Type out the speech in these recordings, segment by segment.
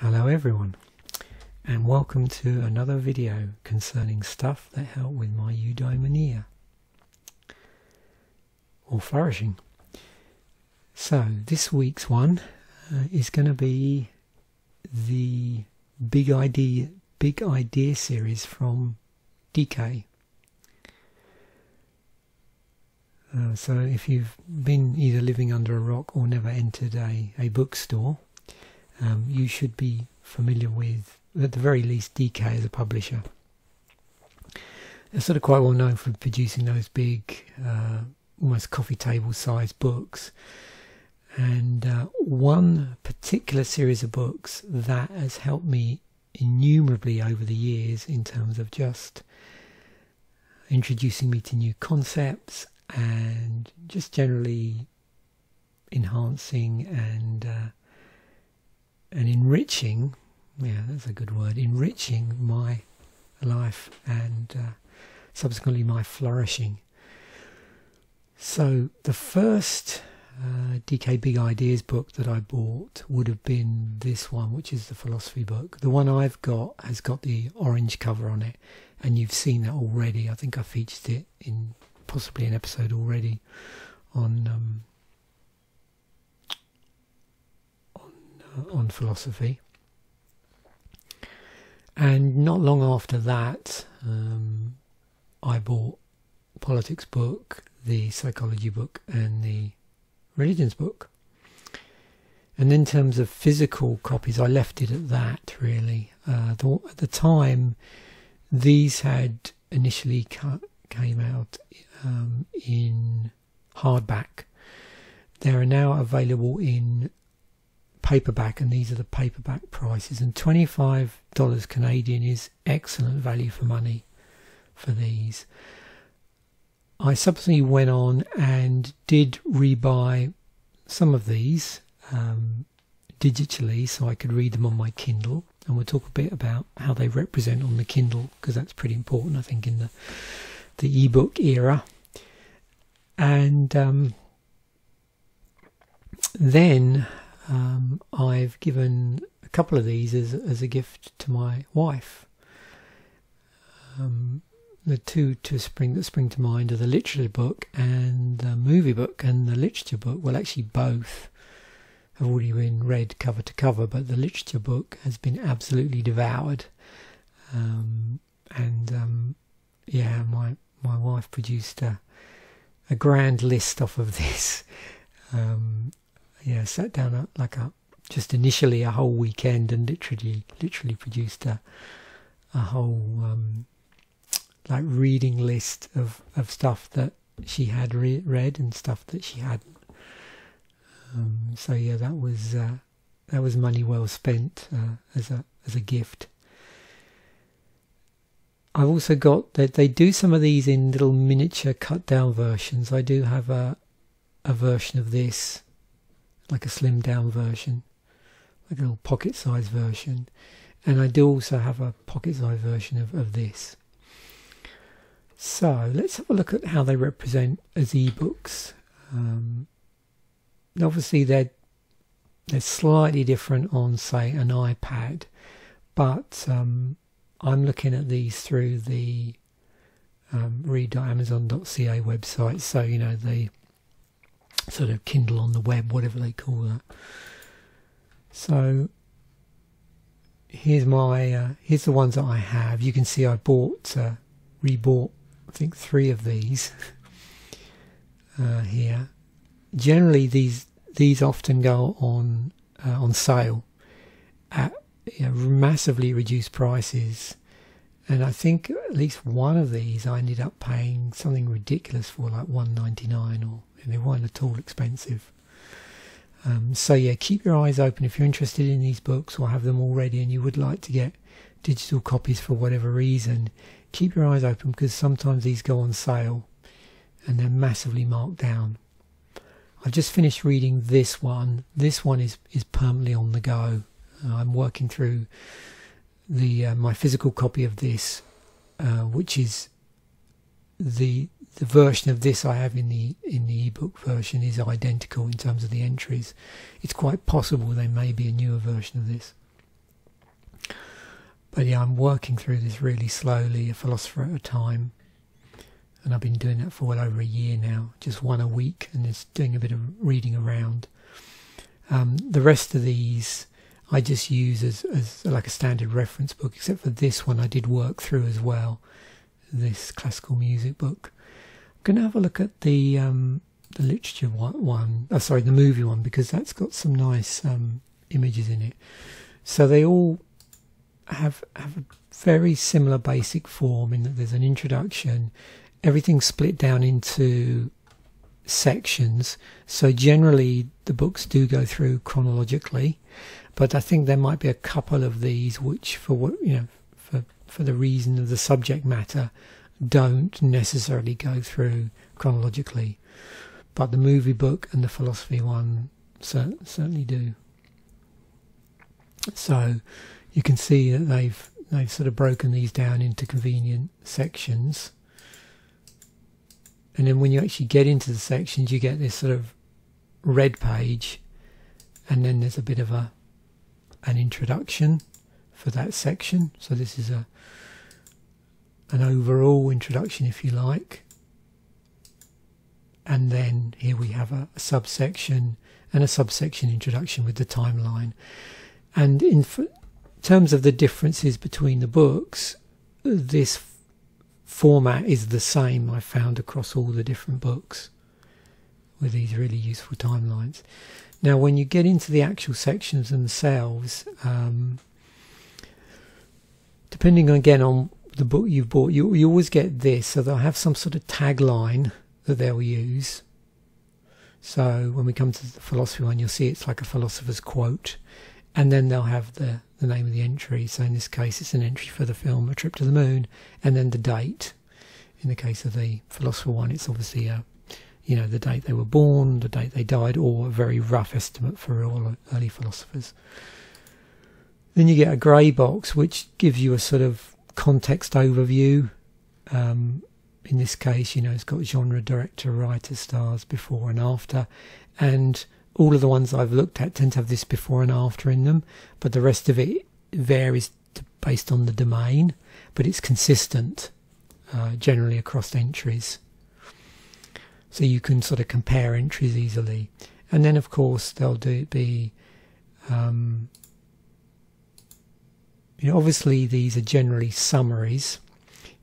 Hello everyone, and welcome to another video concerning stuff that help with my Eudemonia or flourishing. So this week's one is going to be the big idea series from DK. So if you've been either living under a rock or never entered a bookstore, you should be familiar with, at the very least, DK as a publisher. They're sort of quite well known for producing those big, almost coffee table sized books. And one particular series of books that has helped me innumerably over the years in terms of just introducing me to new concepts and just generally enhancing and enriching, yeah, that's a good word, enriching my life and subsequently my flourishing. So the first DK Big Ideas book that I bought would have been this one, which is the philosophy book. The one I've got has got the orange cover on it, and you've seen that already. I think I featured it in possibly an episode already on philosophy. And not long after that, I bought politics book, the psychology book, and the religions book. And in terms of physical copies, I left it at that, really. At the time, these had initially came out in hardback. They are now available in paperback, and these are the paperback prices, and $25 Canadian is excellent value for money for these. I subsequently went on and did rebuy some of these digitally so I could read them on my Kindle, and we'll talk a bit about how they represent on the Kindle, because that's pretty important, I think, in the ebook era. And then I've given a couple of these as a gift to my wife. The two that spring to mind are the literature book and the movie book. And the literature book, well, actually both have already been read cover to cover, but the literature book has been absolutely devoured. Yeah, my wife produced a grand list off of this. Yeah, sat down just initially a whole weekend and literally produced a whole like reading list of stuff that she had read and stuff that she hadn't. So yeah, that was money well spent as a gift. I've also got that they do some of these in little miniature cut down versions. I do have a version of this, like a slimmed down version, like a little pocket size version, and I do also have a pocket size version of this. So let's have a look at how they represent as ebooks. Obviously they're slightly different on, say, an iPad, but I'm looking at these through the read.amazon.ca website, so you know, the sort of Kindle on the web, whatever they call that. So here's the ones that I have. You can see I rebought I think 3 of these here. Generally these often go on sale at massively reduced prices, and I think at least one of these I ended up paying something ridiculous for, like $1.99, or they weren't at all expensive. So yeah, keep your eyes open if you're interested in these books or have them already and you would like to get digital copies for whatever reason. Keep your eyes open, because sometimes these go on sale and they're massively marked down. I've just finished reading this one. This one is permanently on the go. I'm working through my physical copy of this, which is the version of this I have in the ebook version is identical in terms of the entries. It's quite possible there may be a newer version of this. But yeah, I'm working through this really slowly, a philosopher at a time. And I've been doing that for well over a year now, just one a week, and just doing a bit of reading around. The rest of these I just use as like a standard reference book, except for this one I did work through as well, this classical music book. I'm going to have a look at the literature one, sorry, the movie one, because that's got some nice images in it. So they all have a very similar basic form in that there's an introduction. Everything's split down into sections, so generally the books do go through chronologically, but I think there might be a couple of these which, for what for the reason of the subject matter, don't necessarily go through chronologically, but the movie book and the philosophy one certainly do. So you can see that they've sort of broken these down into convenient sections. And then when you actually get into the sections, you get this sort of red page, and then there's a bit of an introduction for that section. So this is an overall introduction, if you like. And then here we have a subsection and a subsection introduction with the timeline. And in terms of the differences between the books, this format is the same I found across all the different books, with these really useful timelines. Now when you get into the actual sections themselves, depending again on the book you've bought, you always get this, so they'll have some sort of tagline that they'll use. So when we come to the philosophy one, you'll see it's like a philosopher's quote, and then they'll have the name of the entry. So in this case it's an entry for the film A Trip to the Moon, and then the date. In the case of the philosopher one, it's obviously the date they were born, the date they died, or a very rough estimate for all early philosophers. Then you get a grey box which gives you a sort of context overview. In this case, it's got genre, director, writer, stars, before and after, and all of the ones I've looked at tend to have this before and after in them, but the rest of it varies based on the domain, but it's consistent generally across entries. So you can sort of compare entries easily. And then of course they'll be obviously these are generally summaries.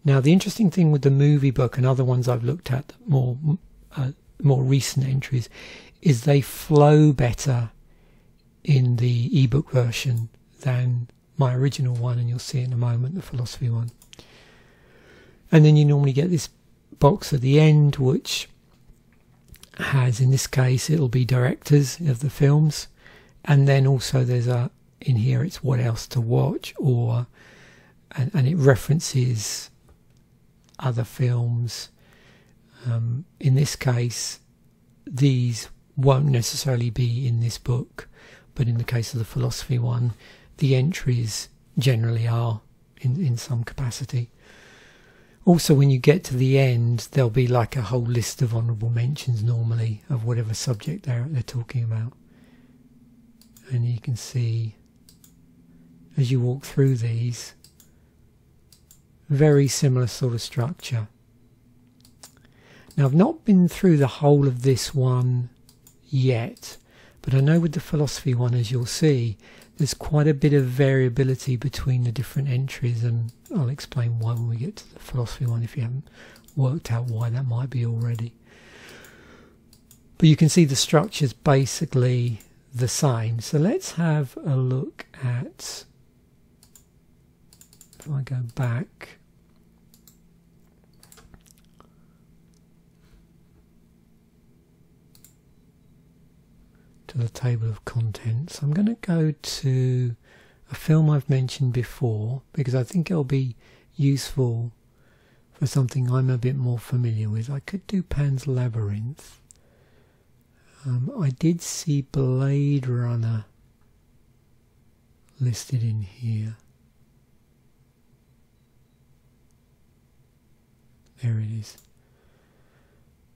Now the interesting thing with the movie book and other ones I've looked at, more recent entries, is they flow better in the ebook version than my original one, and you'll see in a moment the philosophy one. And then you normally get this box at the end which has, in this case it'll be directors of the films, and then also there's in here it's what else to watch, and it references other films. In this case these won't necessarily be in this book, but in the case of the philosophy one, the entries generally are in some capacity. Also, when you get to the end, there'll be like a whole list of honourable mentions normally of whatever subject they're talking about. And you can see, as you walk through these, very similar sort of structure. Now, I've not been through the whole of this one yet, but I know with the philosophy one, as you'll see, there's quite a bit of variability between the different entries, and I'll explain why when we get to the philosophy one if you haven't worked out why that might be already. But you can see the structure's basically the same. So let's have a look at, if I go back, to the table of contents. I'm going to go to a film I've mentioned before because I think it'll be useful for something I'm a bit more familiar with. I could do Pan's Labyrinth. I did see Blade Runner listed in here. There it is.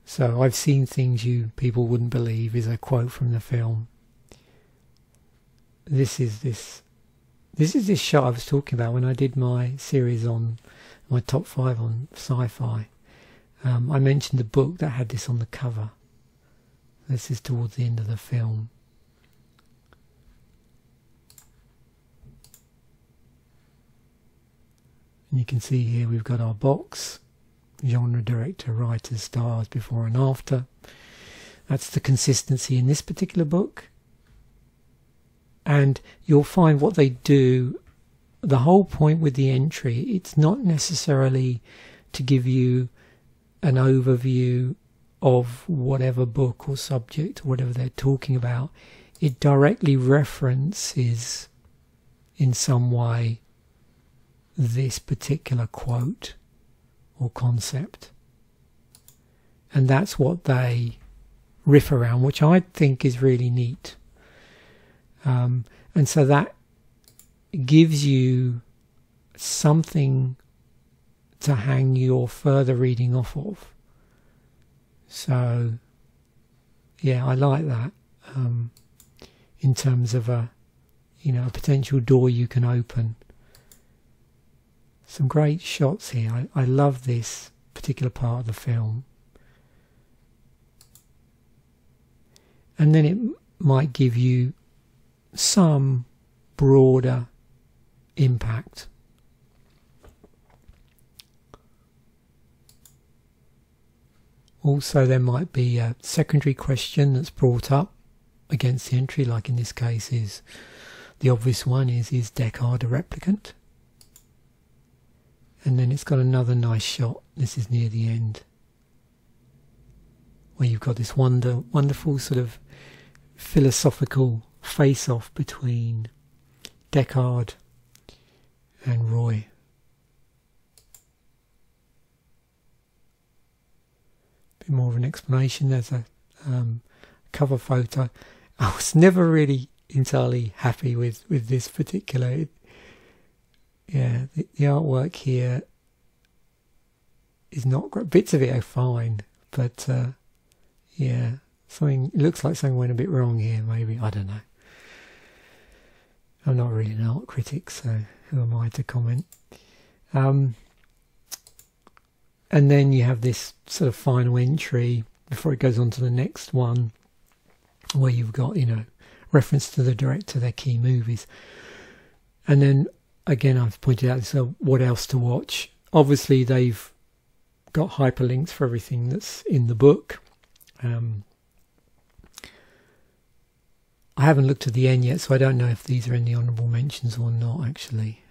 So I've seen things you people wouldn't believe is a quote from the film. This is this This is this shot I was talking about when I did my series on my top 5 on sci-fi. I mentioned the book that had this on the cover. This is towards the end of the film. And you can see here we've got our box, genre, director, writers, stars, before and after. That's the consistency in this particular book. And you'll find what they do, the whole point with the entry, it's not necessarily to give you an overview of whatever book or subject or whatever they're talking about. It directly references in some way this particular quote or concept. And that's what they riff around, which I think is really neat. And so that gives you something to hang your further reading off of. So yeah, I like that in terms of a potential door you can open. Some great shots here. I love this particular part of the film. And then it might give you some broader impact. Also, there might be a secondary question that's brought up against the entry, like in this case is the obvious one is Deckard a replicant? And then it's got another nice shot. This is near the end, where you've got this wonderful sort of philosophical face-off between Deckard and Roy. Bit more of an explanation. There's a cover photo. I was never really entirely happy with this particular. The artwork here is not great. Bits of it are fine, but yeah, it looks like something went a bit wrong here. Maybe, I don't know. I'm not really an art critic, so who am I to comment? And then you have this sort of final entry before it goes on to the next one, where you've got, reference to the director, their key movies. And then, again, I've pointed out, so what else to watch? Obviously, they've got hyperlinks for everything that's in the book. I haven't looked at the end yet, so I don't know if these are in the honourable mentions or not, actually.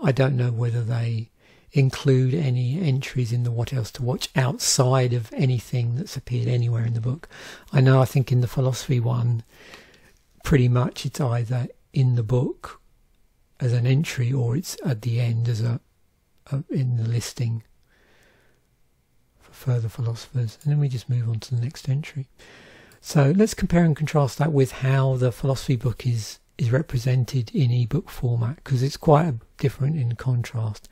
I don't know whether they include any entries in the what else to watch outside of anything that's appeared anywhere in the book. I think in the philosophy one, pretty much it's either in the book as an entry or it's at the end as in the listing for further philosophers. And then we just move on to the next entry. So let's compare and contrast that with how the philosophy book is represented in ebook format, because it's quite different in contrast.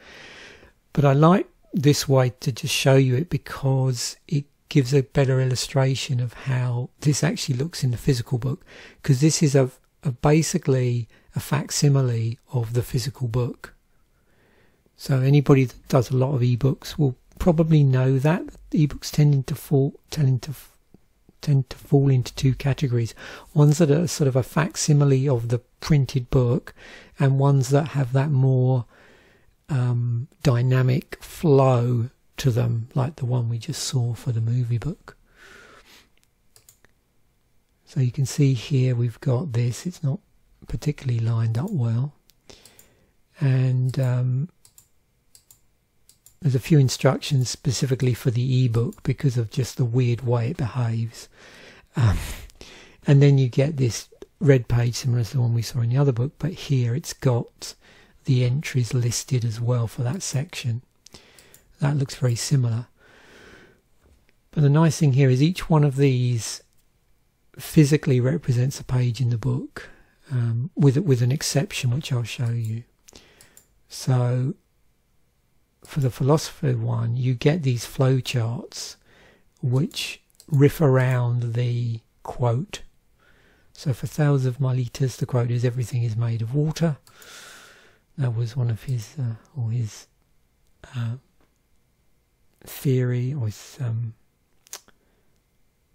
But I like this way to just show you it because it gives a better illustration of how this actually looks in the physical book, because this is basically a facsimile of the physical book. So anybody that does a lot of ebooks will probably know that ebooks tend to fall into two categories: ones that are sort of a facsimile of the printed book, and ones that have that more dynamic flow to them, like the one we just saw for the movie book. So you can see here we've got this. It's not particularly lined up well, and there's a few instructions specifically for the ebook because of just the weird way it behaves. And then you get this red page similar to the one we saw in the other book, but here it's got the entries listed as well for that section. That looks very similar. But the nice thing here is each one of these physically represents a page in the book, with an exception which I'll show you. So for the philosopher one, you get these flow charts which riff around the quote. So for thousands of milliliters, the quote is everything is made of water. That was one of his theory, or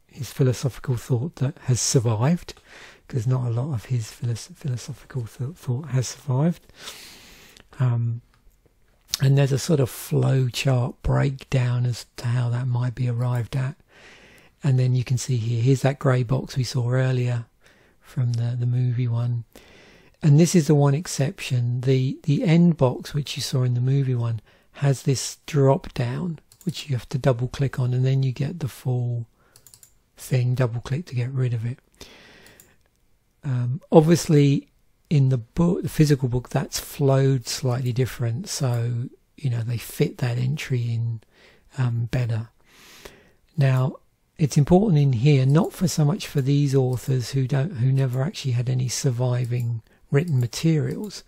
his philosophical thought that has survived, because not a lot of his philosophical thought has survived. And there's a sort of flow chart breakdown as to how that might be arrived at. And then you can see here's that grey box we saw earlier from the movie one. And this is the one exception. The end box, which you saw in the movie one, has this drop down, which you have to double click on, and then you get the full thing. Double click to get rid of it. Obviously, in the book, the physical book, that's flowed slightly different, so they fit that entry in better. Now, it's important in here, not for so much for these authors who never actually had any surviving written materials,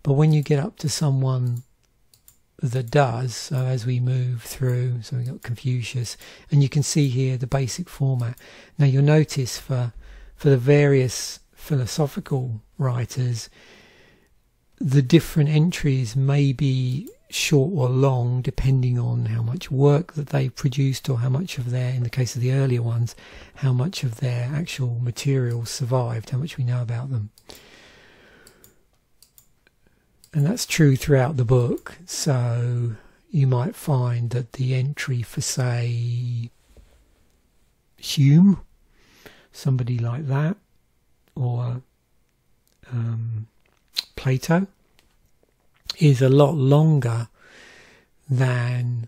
but when you get up to someone that does. So as we move through, so we've got Confucius, and you can see here the basic format. Now you'll notice for the various philosophical writers, the different entries may be short or long depending on how much work that they've produced, or how much of their, in the case of the earlier ones, how much of their actual material survived, how much we know about them. And that's true throughout the book. So you might find that the entry for, say, Hume, somebody like that, or Plato, is a lot longer than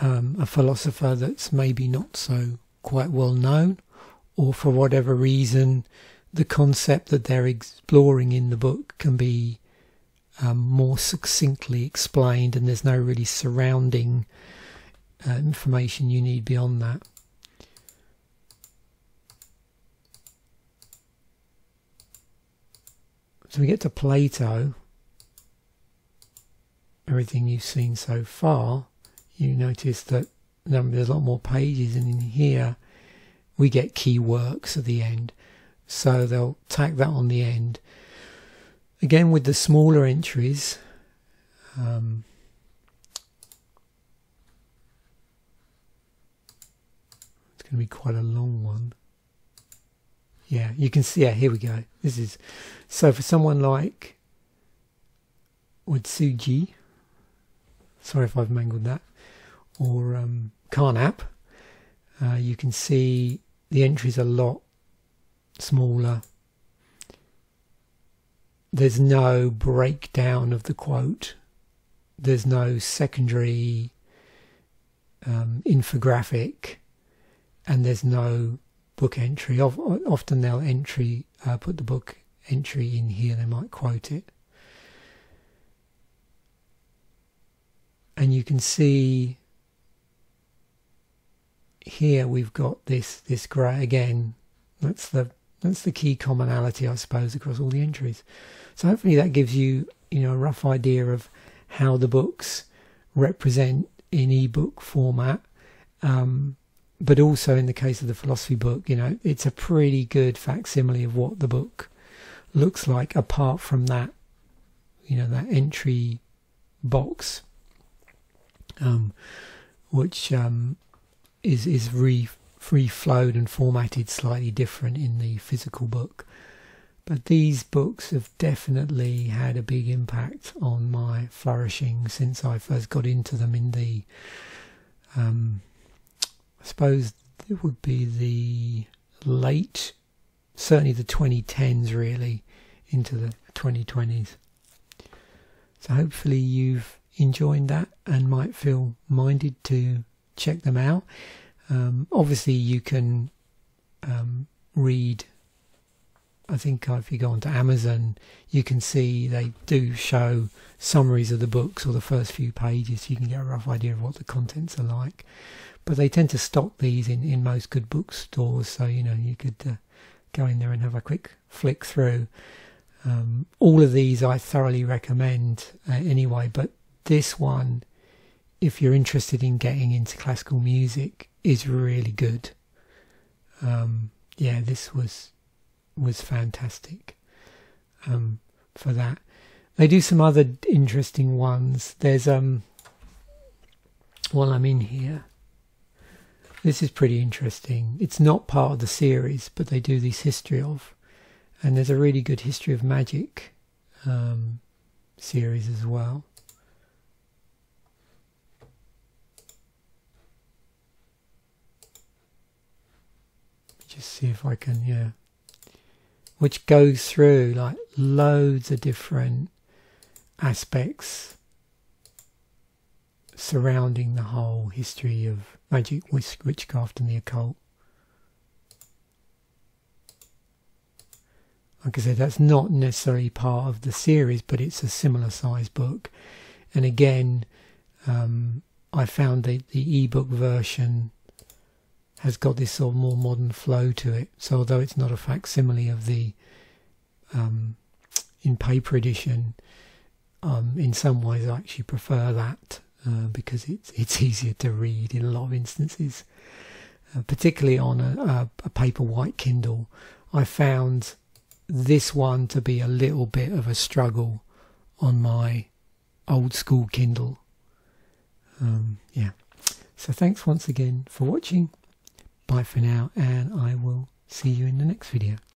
a philosopher that's maybe not so quite well known, or for whatever reason the concept that they're exploring in the book can be more succinctly explained, and there's no really surrounding information you need beyond that. So we get to Plato. Everything you've seen so far, you notice that there's a lot more pages, and in here we get key works at the end. So they'll tack that on the end. Again, with the smaller entries, it's going to be quite a long one. Yeah, you can see, yeah, here we go. This is, so for someone like Utsuji, sorry if I've mangled that, or Carnap, you can see the entries are a lot smaller. There's no breakdown of the quote. There's no secondary infographic, and there's no book entry. Often they'll put the book entry in here. They might quote it, and you can see here we've got this grey again. That's the key commonality, I suppose, across all the entries. So hopefully that gives you, a rough idea of how the books represent in ebook format. But also in the case of the philosophy book, it's a pretty good facsimile of what the book looks like, apart from that, that entry box, which is free-flowed and formatted slightly different in the physical book. But these books have definitely had a big impact on my flourishing since I first got into them in the, I suppose it would be the late, certainly the 2010s really, into the 2020s. So hopefully you've enjoyed that and might feel minded to check them out. Obviously you can read, I think if you go onto Amazon, you can see they do show summaries of the books, or the first few pages, so you can get a rough idea of what the contents are like. But they tend to stock these in most good bookstores, so you could go in there and have a quick flick through. All of these I thoroughly recommend anyway, but this one, if you're interested in getting into classical music, is really good. Yeah, this was fantastic for that. They do some other interesting ones. There's while I'm in here, this is pretty interesting. It's not part of the series, but they do this history of, and there's a really good history of magic series as well. Just see if I can, yeah, which goes through like loads of different aspects surrounding the whole history of magic, witchcraft and the occult. Like I said, that's not necessarily part of the series, but it's a similar size book. And again, I found the ebook version has got this sort of more modern flow to it. So although it's not a facsimile of the in paper edition, in some ways I actually prefer that because it's easier to read in a lot of instances, particularly on a paper white Kindle. I found this one to be a little bit of a struggle on my old school Kindle. Yeah, so thanks once again for watching. Bye for now, and I will see you in the next video.